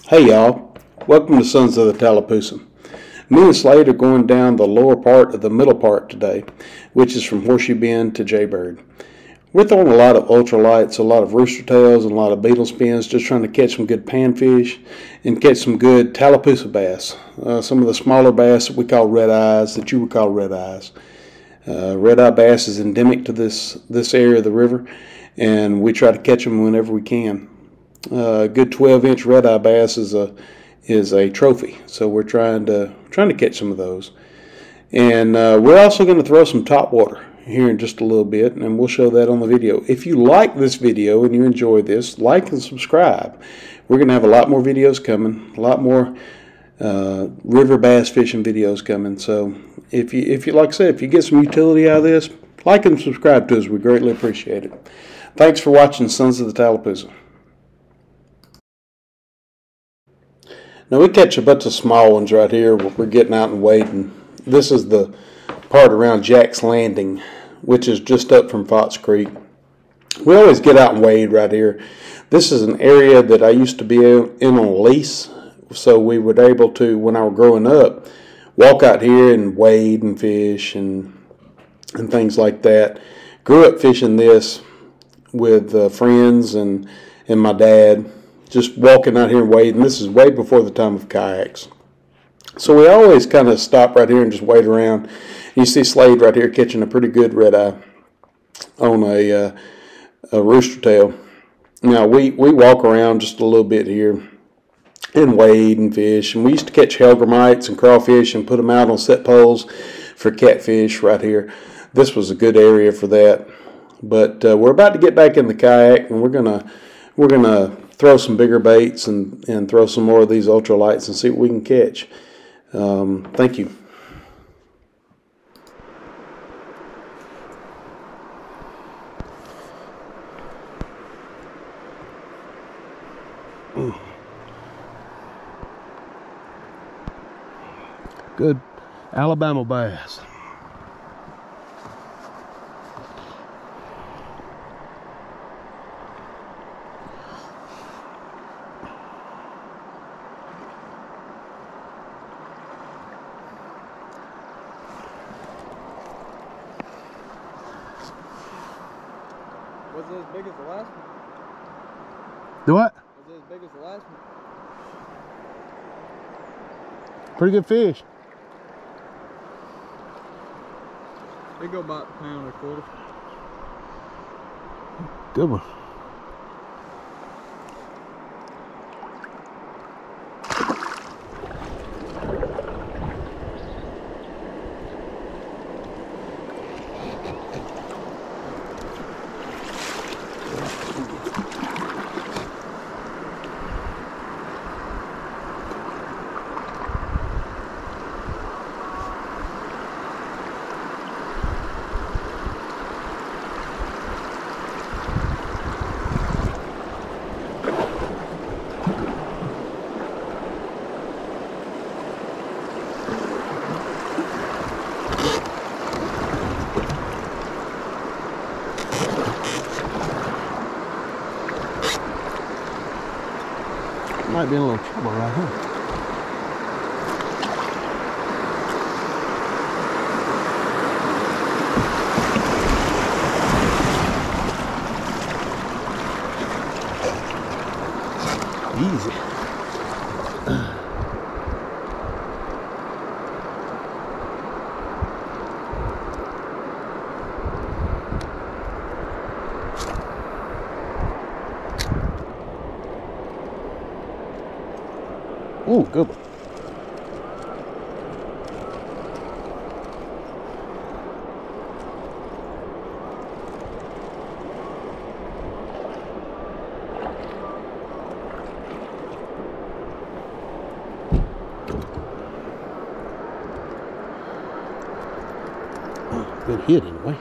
Hey y'all, welcome to Sons of the Tallapoosa. Me and Slade are going down the lower part of the middle part today, which is from Horseshoe Bend to Jaybird. We're throwing a lot of ultralights, a lot of rooster tails, and a lot of beetle spins, just trying to catch some good panfish and catch some good Tallapoosa bass. Some of the smaller bass that we call red eyes, that you would call red eyes. Red-eye bass is endemic to this area of the river, and we try to catch them whenever we can. A good 12-inch red-eye bass is a trophy, so we're trying to catch some of those. And we're also going to throw some topwater here in just a little bit, and we'll show that on the video. If you like this video and you enjoy this, like and subscribe. We're going to have a lot more videos coming, a lot more river bass fishing videos coming. So if you like I said, if you get some utility out of this, like and subscribe to us. We greatly appreciate it. Thanks for watching Sons of the Tallapoosa. Now we catch a bunch of small ones right here. We're getting out and wading. This is the part around Jack's Landing, which is just up from Fox Creek. We always get out and wade right here. This is an area that I used to be in on a lease, so we were able to, when I was growing up, walk out here and wade and fish and things like that. Grew up fishing this with friends and my dad. Just walking out here and wading. This is way before the time of kayaks. So we always kind of stop right here and just wade around. You see Slade right here catching a pretty good red eye on a rooster tail. Now we walk around just a little bit here and wade and fish. And we used to catch hellgrammites and crawfish and put them out on set poles for catfish right here. This was a good area for that. But we're about to get back in the kayak, and we're gonna throw some bigger baits and throw some more of these ultralights and see what we can catch. Thank you. Good Alabama bass. Was it as big as the last one? Do what? Was it as big as the last one? Pretty good fish. They go about a pound or a quarter. Good one. Might be in a little trouble right here. Easy. Ooh, good one. Oh, good hit anyway.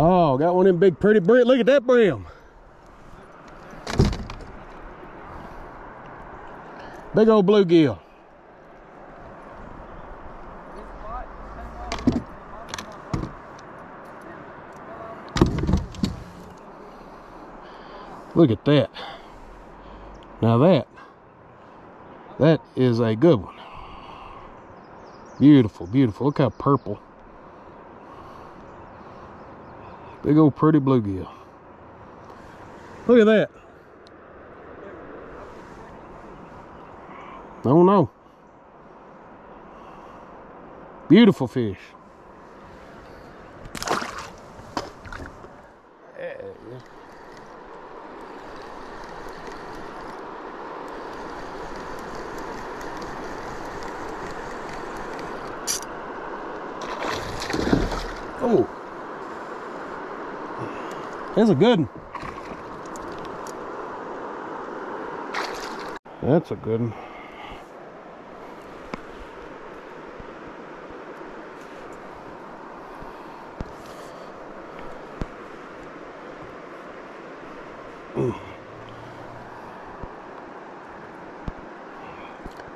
Oh, got one of them big pretty brim. Look at that brim. Big old bluegill. Look at that. Now that is a good one. Beautiful, beautiful. Look how purple. Big old pretty bluegill. Look at that. Oh no. Beautiful fish. Oh, that's a good one. That's a good one.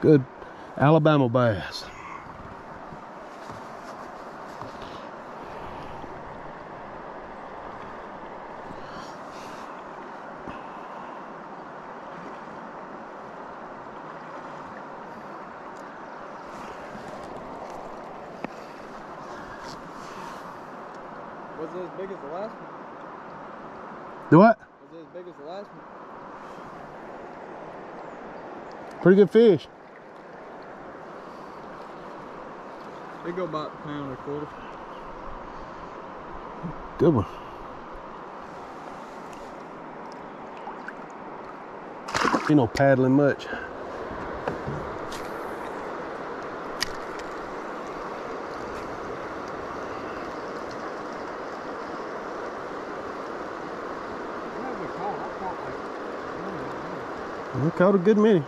Good Alabama bass. Was it as big as the last one? Do what? Was it as big as the last one? Pretty good fish. They go about a pound and a quarter. Good one. You know, paddling much. I caught a good many.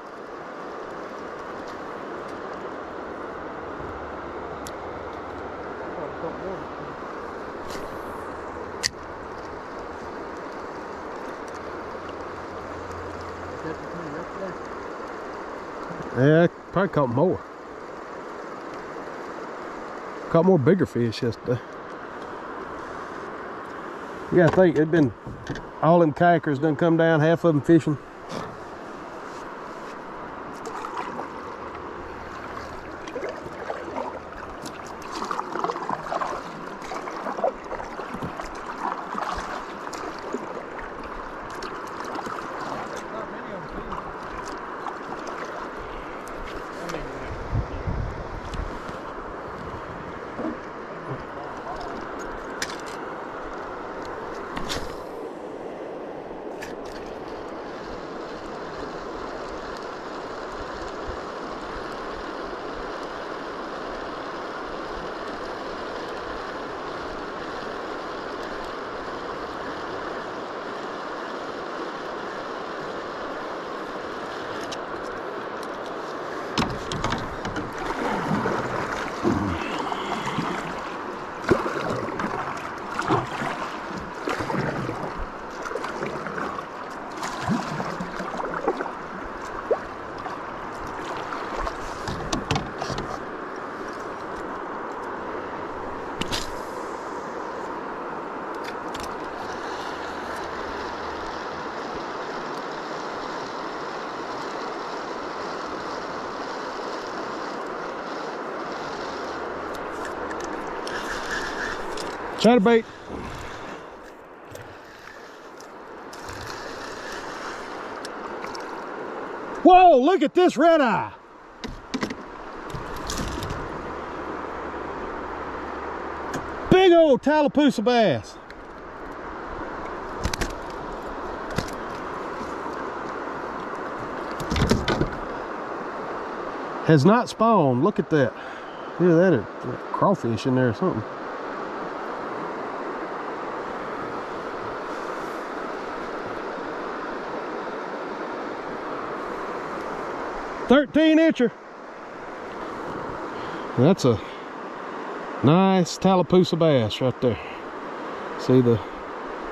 Yeah, I probably caught more. Caught more bigger fish yesterday. You gotta think, it'd been all them kayakers done come down, half of them fishing. Chatterbait. Whoa, look at this redeye. Big old Tallapoosa bass. Has not spawned. Look at that. Look at that, crawfish in there or something. "13-incher." That's a nice Tallapoosa bass right there. See the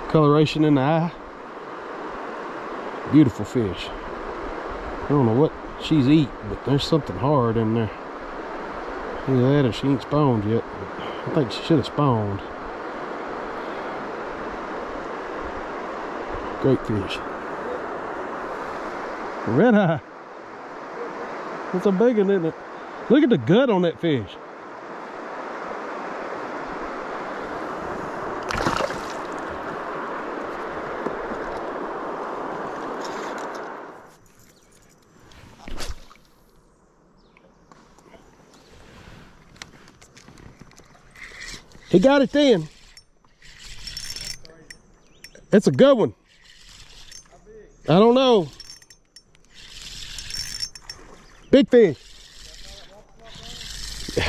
coloration in the eye? Beautiful fish. I don't know what she's eating, but there's something hard in there. Either that or she ain't spawned yet. I think she should have spawned. Great fish. Redeye. That's a big one, isn't it? Look at the gut on that fish. He got it then. It's a good one. I don't know. Big fish.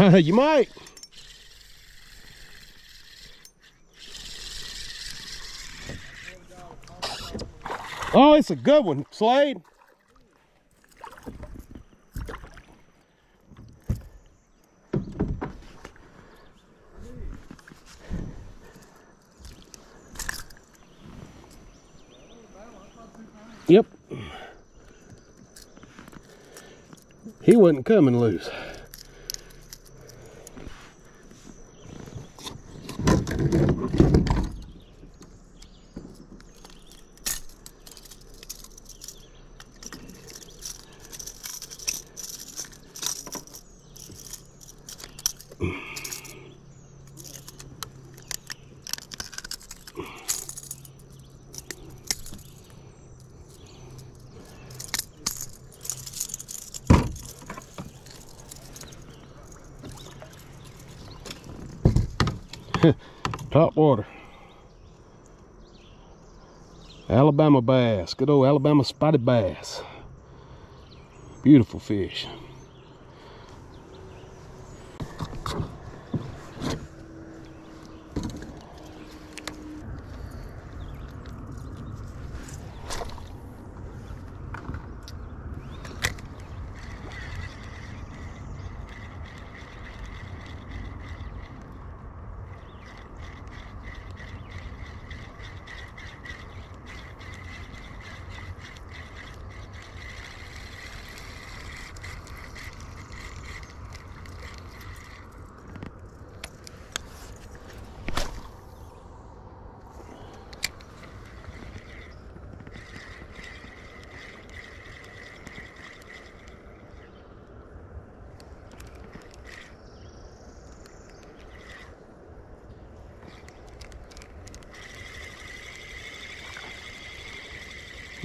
You might. Oh, it's a good one, Slade. Yep. He wasn't coming loose. Top water. Alabama bass. Good old Alabama spotted bass. Beautiful fish.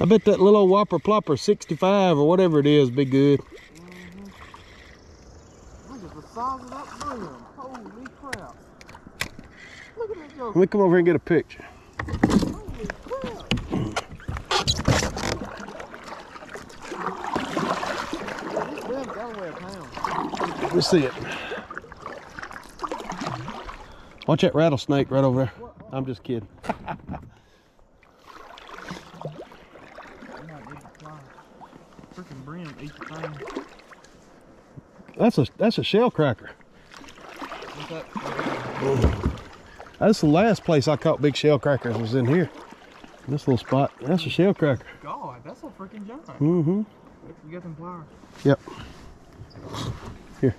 I bet that little old Whopper Plopper 65 or whatever it is be good. Look at the size of that bream. Holy crap. Look at that joke. Let me come over here and get a picture. Holy crap. This bream gotta weigh a pound. Let me see it. Watch that rattlesnake right over there. I'm just kidding. Freaking bream eats the thing. That's a shell cracker. What's that? That's the last place I caught big shell crackers was in here. This little spot. That's a shell cracker. God, that's a freaking giant. Mm-hmm. You got them pliers. Yep. Here.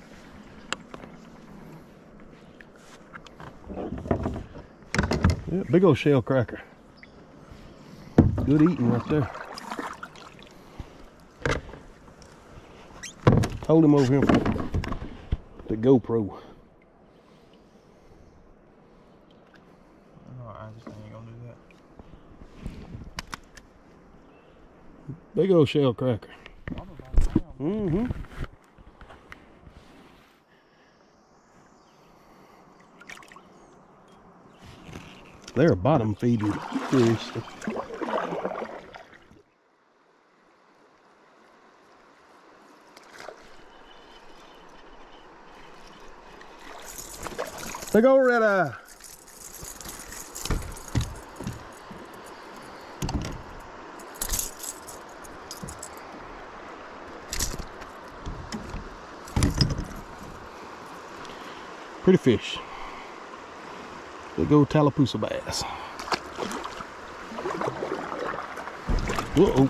Yeah, big old shell cracker. Good eating right there. Hold him over here for the GoPro. Oh, I just ain't gonna do that. Big old shell cracker. Mm-hmm. They're bottom feeding fish. Big old Redeye. Pretty fish. Big old Tallapoosa bass. Uh-oh.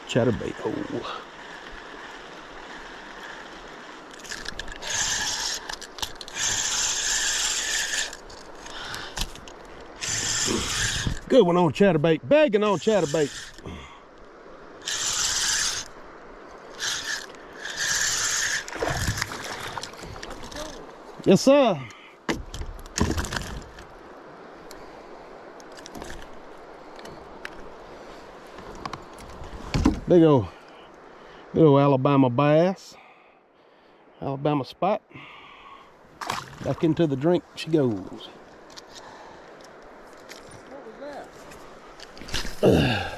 Chatterbait hole. Good one on chatterbait. Begging on chatterbait. Yes, sir. Big old Alabama bass. Alabama spot. Back into the drink she goes. What was that?